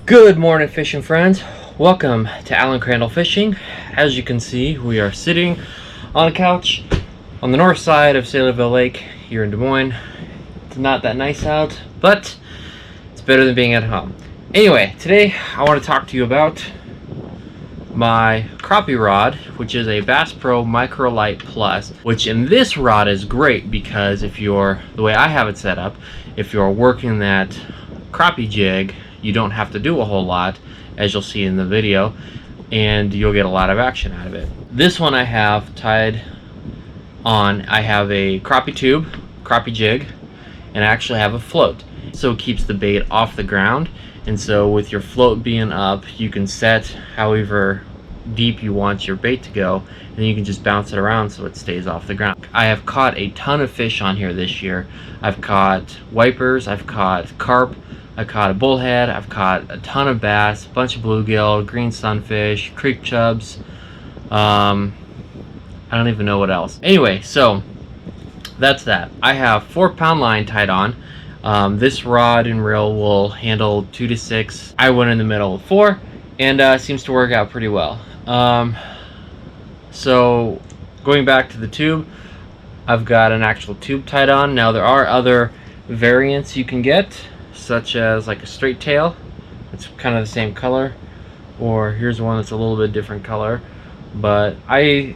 Good morning, fishing friends. Welcome to Alan Crandall Fishing. As you can see, we are sitting on a couch on the north side of Sailorville Lake here in Des Moines. It's not that nice out, but it's better than being at home. Anyway, today I want to talk to you about my Crappie Rod, which is a Bass Pro Microlight Plus, which in this rod is great because if you're, the way I have it set up, if you're working that crappie jig, you don't have to do a whole lot, as you'll see in the video, and you'll get a lot of action out of it. This one I have tied on, I have a crappie tube, crappie jig, and I actually have a float. So it keeps the bait off the ground, and so with your float being up, you can set however deep you want your bait to go, and you can just bounce it around so it stays off the ground. I have caught a ton of fish on here this year. I've caught wipers, I've caught carp, I caught a bullhead, I've caught a ton of bass, a bunch of bluegill, green sunfish, creek chubs, I don't even know what else. Anyway, so that's that. I have 4-pound line tied on. This rod and reel will handle 2 to 6. I went in the middle of 4, and seems to work out pretty well. So going back to the tube, I've got an actual tube tied on. Now there are other variants you can get, such as like a straight tail. It's kind of the same color, or here's one that's a little bit different color, but I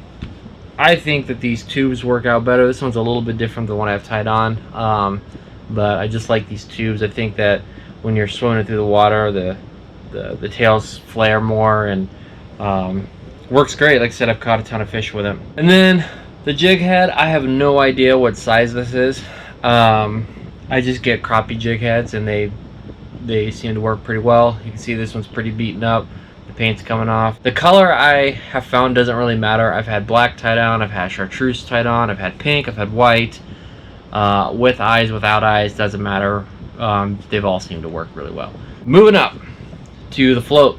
think that these tubes work out better. This one's a little bit different than what I've tied on, but I just like these tubes. I think that when you're swimming through the water, the tails flare more, and works great. Like I said, I've caught a ton of fish with it. And then the jig head, I have no idea what size this is. I just get crappie jig heads, and they seem to work pretty well. You can see this one's pretty beaten up. The paint's coming off. The color I have found doesn't really matter. I've had black tied on, I've had chartreuse tied on, I've had pink, I've had white, with eyes, without eyes, doesn't matter. They've all seemed to work really well. Moving up to the float.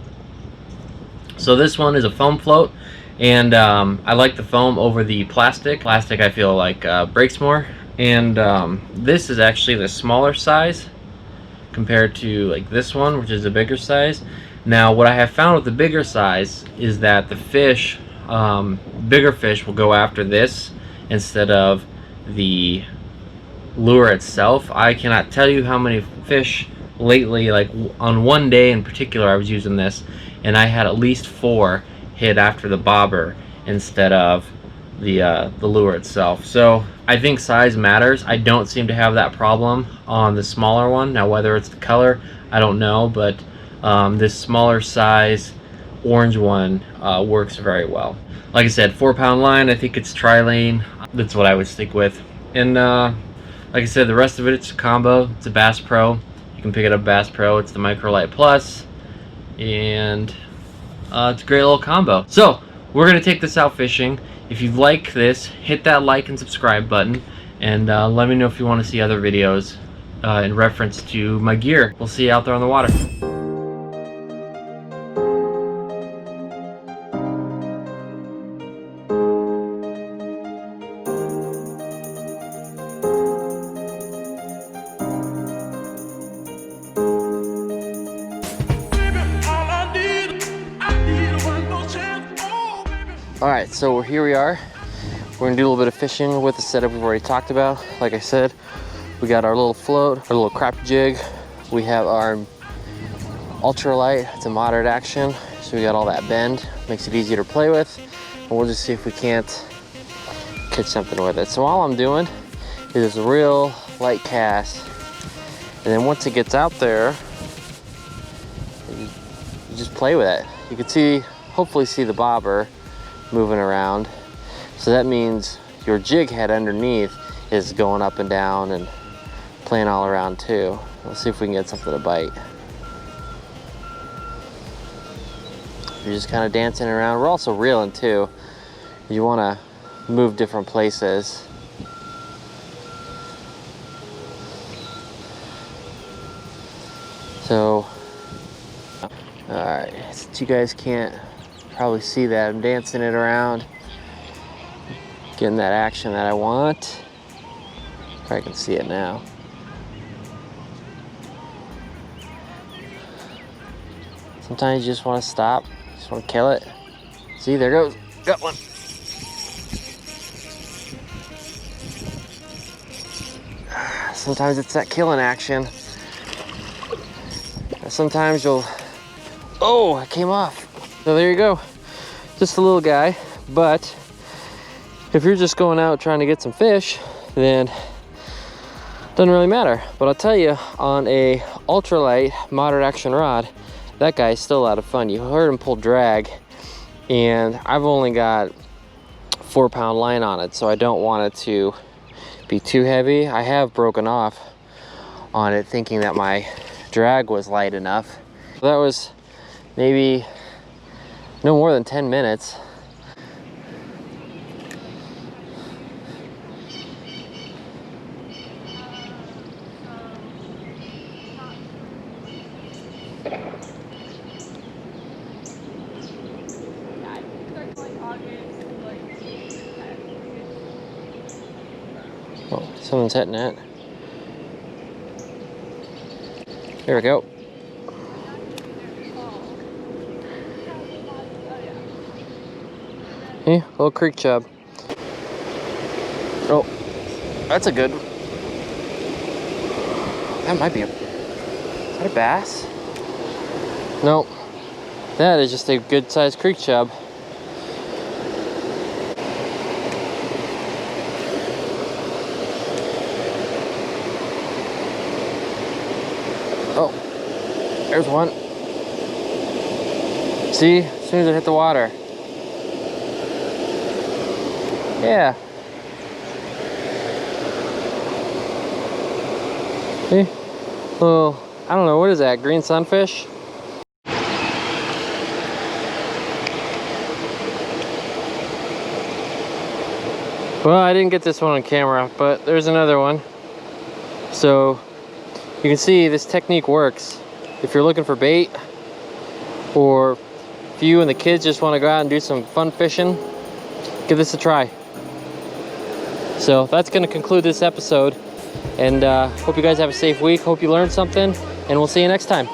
So this one is a foam float, and I like the foam over the plastic. Plastic I feel like breaks more. And this is actually the smaller size compared to like this one, which is a bigger size. Now what I have found with the bigger size is that the fish, bigger fish, will go after this instead of the lure itself. I cannot tell you how many fish lately, like on one day in particular I was using this, and I had at least 4 hit after the bobber instead of the lure itself. So I think size matters. I don't seem to have that problem on the smaller one. Now whether it's the color, I don't know, but this smaller size orange one works very well. Like I said, 4-pound line. I think it's tri-lane. That's what I would stick with. And like I said, the rest of it, it's a combo. It's a Bass Pro. You can pick it up Bass Pro. It's the Microlight Plus, and it's a great little combo. So we're gonna take this out fishing. If you like this, hit that like and subscribe button, and let me know if you want to see other videos in reference to my gear. We'll see you out there on the water. Alright, so here we are. We're gonna do a little bit of fishing with the setup we've already talked about. Like I said, we got our little float, our little crappie jig. We have our ultralight. It's a moderate action, so we got all that bend. Makes it easier to play with. And we'll just see if we can't catch something with it. So all I'm doing is a real light cast, and then once it gets out there, you just play with it. You can see, hopefully see the bobber moving around, so that means your jig head underneath is going up and down and playing all around too. Let's see if we can get something to bite. You're just kind of dancing around. We're also reeling too. You want to move different places. So all right, since you guys can't probably see that, I'm dancing it around, getting that action that I want. I can see it now. Sometimes you just want to stop, just want to kill it. See, there goes, got one. Sometimes it's that killing action. Sometimes you'll, oh, it came off. So there you go, just a little guy. But if you're just going out trying to get some fish, then it doesn't really matter. But I'll tell you, on a ultralight moderate action rod, that guy's still a lot of fun. You heard him pull drag, and I've only got 4-pound line on it, so I don't want it to be too heavy. I have broken off on it thinking that my drag was light enough. That was maybe no more than 10 minutes. Oh, someone's hitting it. Here we go. Yeah, little creek chub. Oh, that's a good one. That might be a, is that a bass? Nope, that is just a good sized creek chub. Oh, there's one. See, as soon as it hit the water. Yeah. See? Little, I don't know, what is that? Green sunfish? Well, I didn't get this one on camera, but there's another one. So you can see this technique works. If you're looking for bait, or if you and the kids just want to go out and do some fun fishing, give this a try. So that's going to conclude this episode, and hope you guys have a safe week. Hope you learned something, and we'll see you next time.